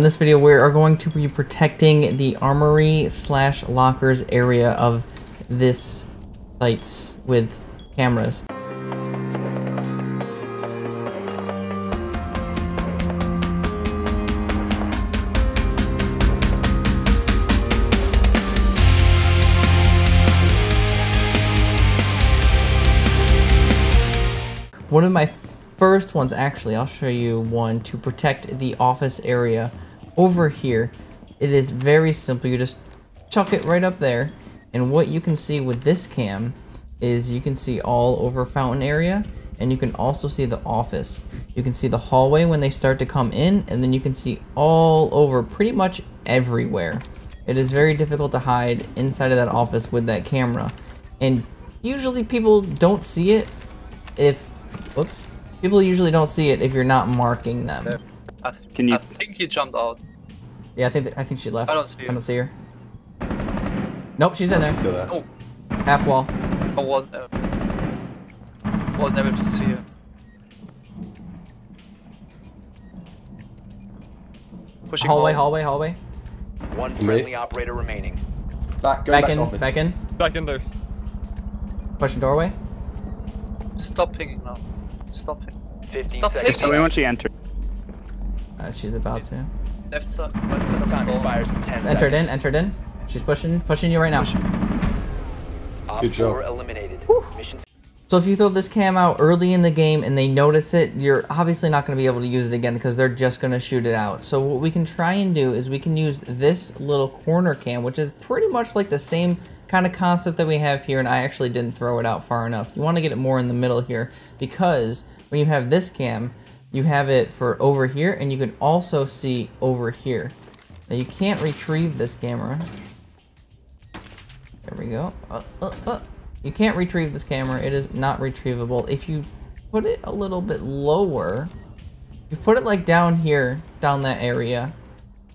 this video, we are going to be protecting the armory slash lockers area of this sites with cameras. One of my first ones, actually, I'll show you one to protect the office area over here. It is very simple. You just chuck it right up there, and what you can see with this cam is you can see all over fountain area, and you can also see the office. You can see the hallway when they start to come in, and then you can see all over pretty much everywhere. It is very difficult to hide inside of that office with that camera, and usually people don't see it if people usually don't see it if you're not marking them. I think he jumped out. Yeah, I think she left. I don't see her. Nope, she's in there. Still there. Oh. Half wall. I wasn't able to see her. Pushing hallway. One friendly operator remaining. Back in. Back in there. Pushing doorway. Stop pinging now. Stop pinging. 15 Stop seconds. pinging. Tell me when she entered. She's about to. Left side, right side of Time the door. expires in 10 Entered in. She's pushing you right now. Op Good job. 4 eliminated. Mission. So if you throw this cam out early in the game and they notice it, you're obviously not going to be able to use it again because they're just going to shoot it out. So what we can try and do is we can use this little corner cam, which is pretty much like the same kind of concept that we have here, and I actually didn't throw it out far enough. You want to get it more in the middle here, because when you have this cam, you have it for over here, and you can also see over here. Now you can't retrieve this camera. There we go. You can't retrieve this camera. It is not retrievable. If you put it a little bit lower, you put it like down here, down that area,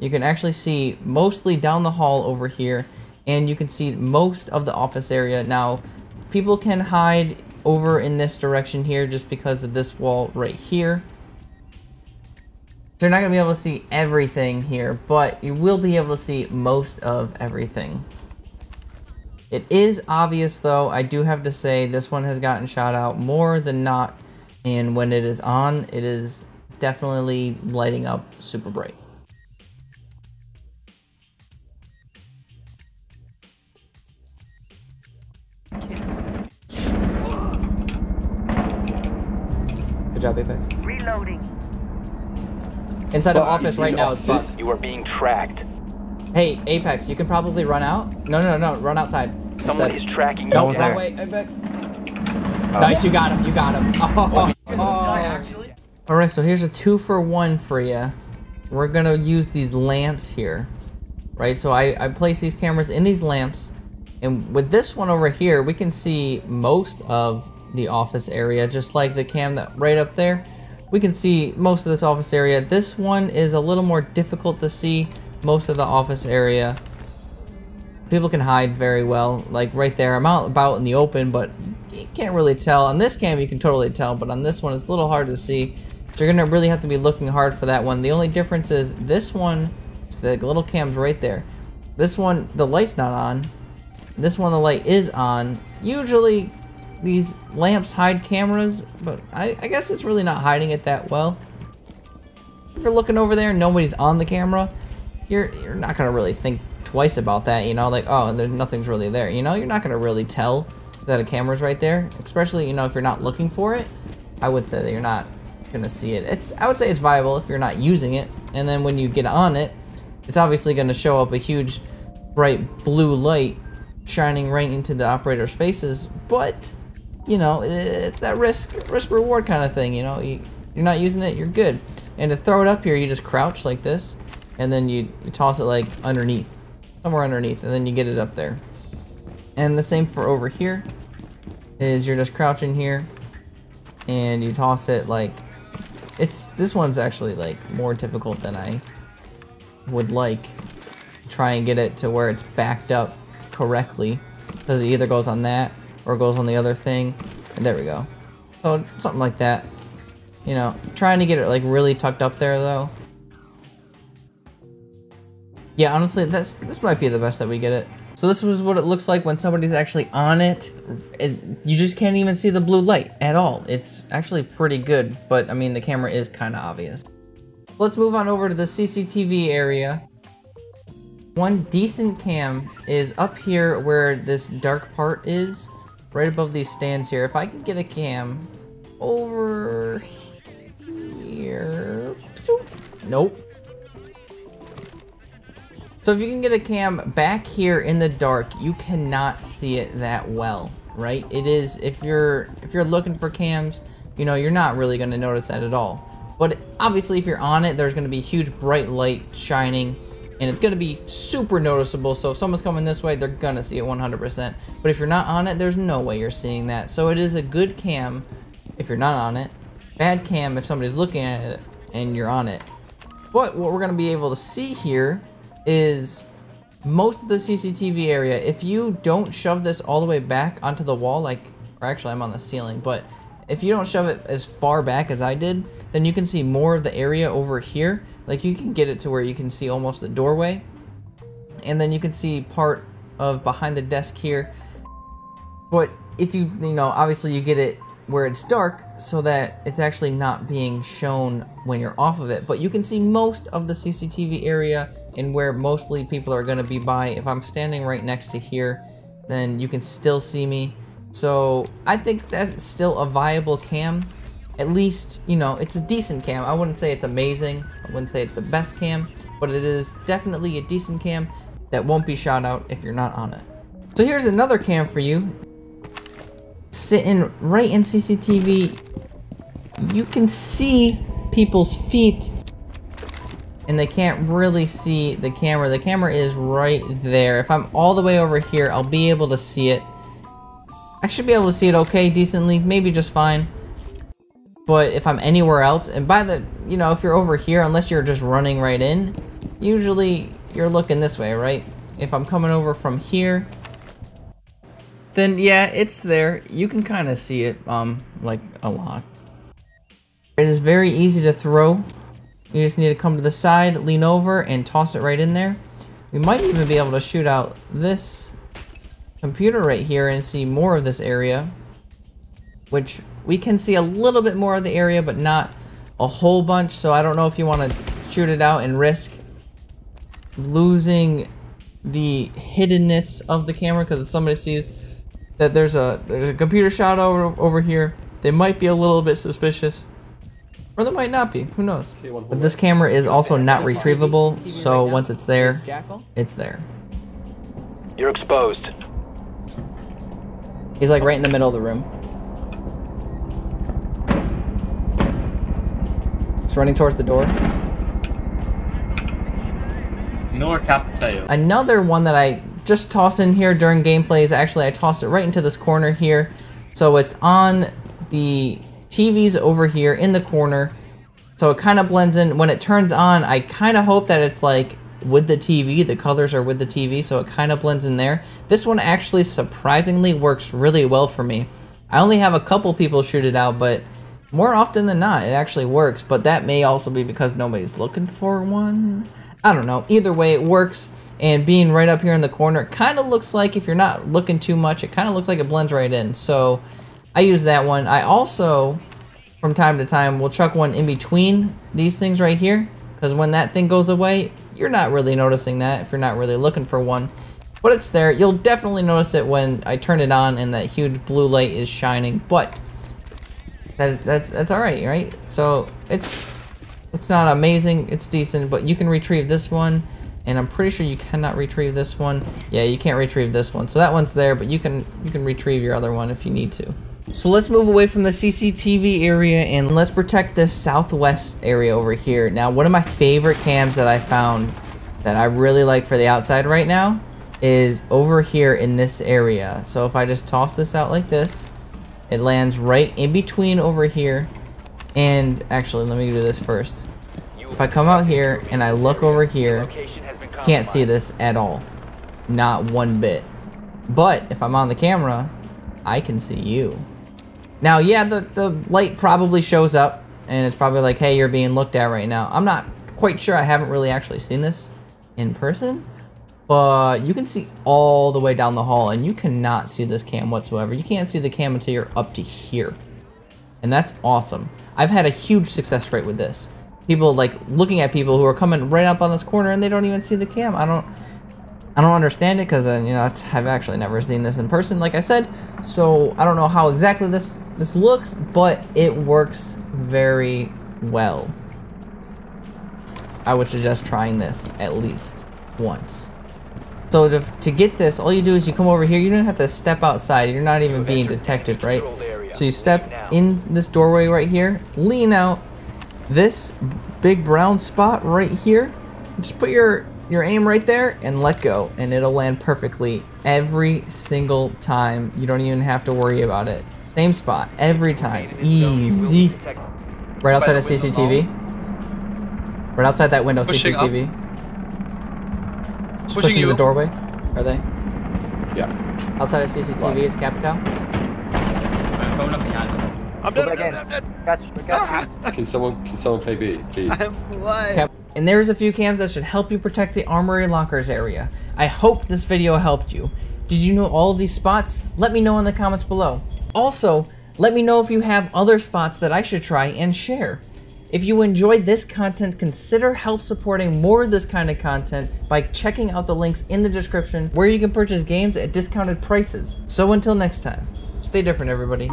you can actually see mostly down the hall over here, and you can see most of the office area. Now, people can hide over in this direction here just because of this wall right here. They're not going to be able to see everything here, but you will be able to see most of everything. It is obvious, though, I do have to say, this one has gotten shot out more than not, and when it is on, it is definitely lighting up super bright. Good job, Apex. Reloading. Inside of office right now is fucked. You are being tracked. Hey, Apex, you can probably run out. No, run outside. Someone instead. is tracking you. No, down. wrong way, Apex. Nice, you got him. Alright, so here's a 2-for-1 for you. We're gonna use these lamps here. Right, so I place these cameras in these lamps, and with this one over here, we can see most of the office area, just like the cam that right up there. We can see most of this office area. This one is a little more difficult to see most of the office area. People can hide very well, like right there. I'm out about in the open, but you can't really tell. On this cam, you can totally tell, but on this one, it's a little hard to see. So you're gonna really have to be looking hard for that one. The only difference is this one, the little cam's right there. This one, the light's not on. This one, the light is on. Usually, these lamps hide cameras, but I guess it's really not hiding it that well. If you're looking over there and nobody's on the camera, you're not gonna really think twice about that, you know, like, oh, there's nothing's really there, you know. You're not gonna really tell that a camera's right there, especially, you know, if you're not looking for it. I would say that you're not gonna see it. I would say it's viable if you're not using it, and then when you get on it, it's obviously gonna show up a huge bright blue light shining right into the operator's faces, but you know, it's that risk reward kind of thing, you know. You're not using it, you're good. And to throw it up here, you just crouch like this, and then you toss it like underneath, somewhere underneath, and then you get it up there. And the same for over here, is you're just crouching here, and you toss it like, this one's actually like more difficult than I would like. Try and get it to where it's backed up correctly, because it either goes on that or goes on the other thing, and there we go. So something like that, you know. Trying to get it like really tucked up there though. Yeah, honestly, this might be the best that we get it. So this was what it looks like when somebody's actually on it. You just can't even see the blue light at all. It's actually pretty good, but I mean, the camera is kind of obvious. Let's move on over to the CCTV area. One decent cam is up here where this dark part is, right above these stands here. If I can get a cam over here. Nope. So if you can get a cam back here in the dark, you cannot see it that well, right? It is, if you're looking for cams, you know, you're not really going to notice that at all. But obviously if you're on it, there's going to be huge bright light shining, and it's going to be super noticeable. So if someone's coming this way, they're going to see it 100%. But if you're not on it, there's no way you're seeing that. So it is a good cam if you're not on it. Bad cam if somebody's looking at it and you're on it. But what we're going to be able to see here is most of the CCTV area. If you don't shove this all the way back onto the wall, like, or actually I'm on the ceiling, but if you don't shove it as far back as I did, then you can see more of the area over here. Like, you can get it to where you can see almost the doorway, and then you can see part of behind the desk here. But if you know, obviously you get it where it's dark so that it's actually not being shown when you're off of it, but you can see most of the CCTV area and where mostly people are going to be by. If I'm standing right next to here, then you can still see me. So I think that's still a viable cam. At least, you know, it's a decent cam. I wouldn't say it's amazing. I wouldn't say it's the best cam, but it is definitely a decent cam that won't be shot out if you're not on it. So here's another cam for you. Sitting right in CCTV, you can see people's feet, and they can't really see the camera. The camera is right there. If I'm all the way over here, I'll be able to see it. I should be able to see it okay, decently, maybe just fine. But if I'm anywhere else, and by the, you know, if you're over here, unless you're just running right in, usually you're looking this way, right? If I'm coming over from here, then yeah, it's there. You can kind of see it, like a lot. It is very easy to throw. You just need to come to the side, lean over, and toss it right in there. We might even be able to shoot out this computer right here and see more of this area, which we can see a little bit more of the area, but not a whole bunch. So I don't know if you want to shoot it out and risk losing the hiddenness of the camera, because if somebody sees that there's a computer shot over here, they might be a little bit suspicious. Or they might not be, who knows. But this camera is also not retrievable, so once it's there, it's there. You're exposed. He's like right in the middle of the room. He's running towards the door. Ignore Capiteo. Another one that I just toss in here during gameplay is actually I toss it right into this corner here. So it's on the TV's over here in the corner, so it kind of blends in. When it turns on, I kind of hope that it's like with the TV, the colors are with the TV, so it kind of blends in there. This one actually surprisingly works really well for me. I only have a couple people shoot it out, but more often than not, it actually works. But that may also be because nobody's looking for one. I don't know. Either way, it works. And being right up here in the corner, it kind of looks like, if you're not looking too much, it kind of looks like it blends right in. So I use that one. I also, from time to time, will chuck one in between these things right here, because when that thing goes away, you're not really noticing that if you're not really looking for one. But it's there. You'll definitely notice it when I turn it on and that huge blue light is shining. But that's alright, right? So it's not amazing, it's decent, but you can retrieve this one. And I'm pretty sure you cannot retrieve this one. Yeah, you can't retrieve this one. So that one's there, but you can retrieve your other one if you need to. So let's move away from the CCTV area and let's protect this southwest area over here. Now, one of my favorite cams that I found that I really like for the outside right now is over here in this area. So if I just toss this out like this, it lands right in between over here. And actually, let me do this first. If I come out here and I look over here, can't see this at all. Not one bit. But if I'm on the camera, I can see you. Now, yeah, the light probably shows up and it's probably like, hey, you're being looked at right now. I'm not quite sure. I haven't really actually seen this. in person, but you can see all the way down the hall, and you cannot see this cam whatsoever. You can't see the cam until you're up to here, and that's awesome. I've had a huge success rate with this. People like looking at people who are coming right up on this corner and they don't even see the cam. I don't understand it because you know, I've actually never seen this in person, like I said. So I don't know how exactly this looks, but it works very well. I would suggest trying this at least once. So to get this, all you do is you come over here. You don't have to step outside. You're not even being detected, right? So you step in this doorway right here, lean out. This big brown spot right here, just put your aim right there and let go, and it'll land perfectly every single time. You don't even have to worry about it. Same spot every time. Easy. Right outside of CCTV. Right outside that window, Pushing CCTV. Just pushing to the doorway. Are they? Yeah. Outside of CCTV is Capital. I'm going up behind them. I'm dead, I'm dead. Gotcha. Can someone play B, please? I'm alive. And there's a few cams that should help you protect the Armory Lockers area. I hope this video helped you. Did you know all of these spots? Let me know in the comments below. Also, let me know if you have other spots that I should try and share. If you enjoyed this content, consider help supporting more of this kind of content by checking out the links in the description where you can purchase games at discounted prices. So until next time, stay different, everybody.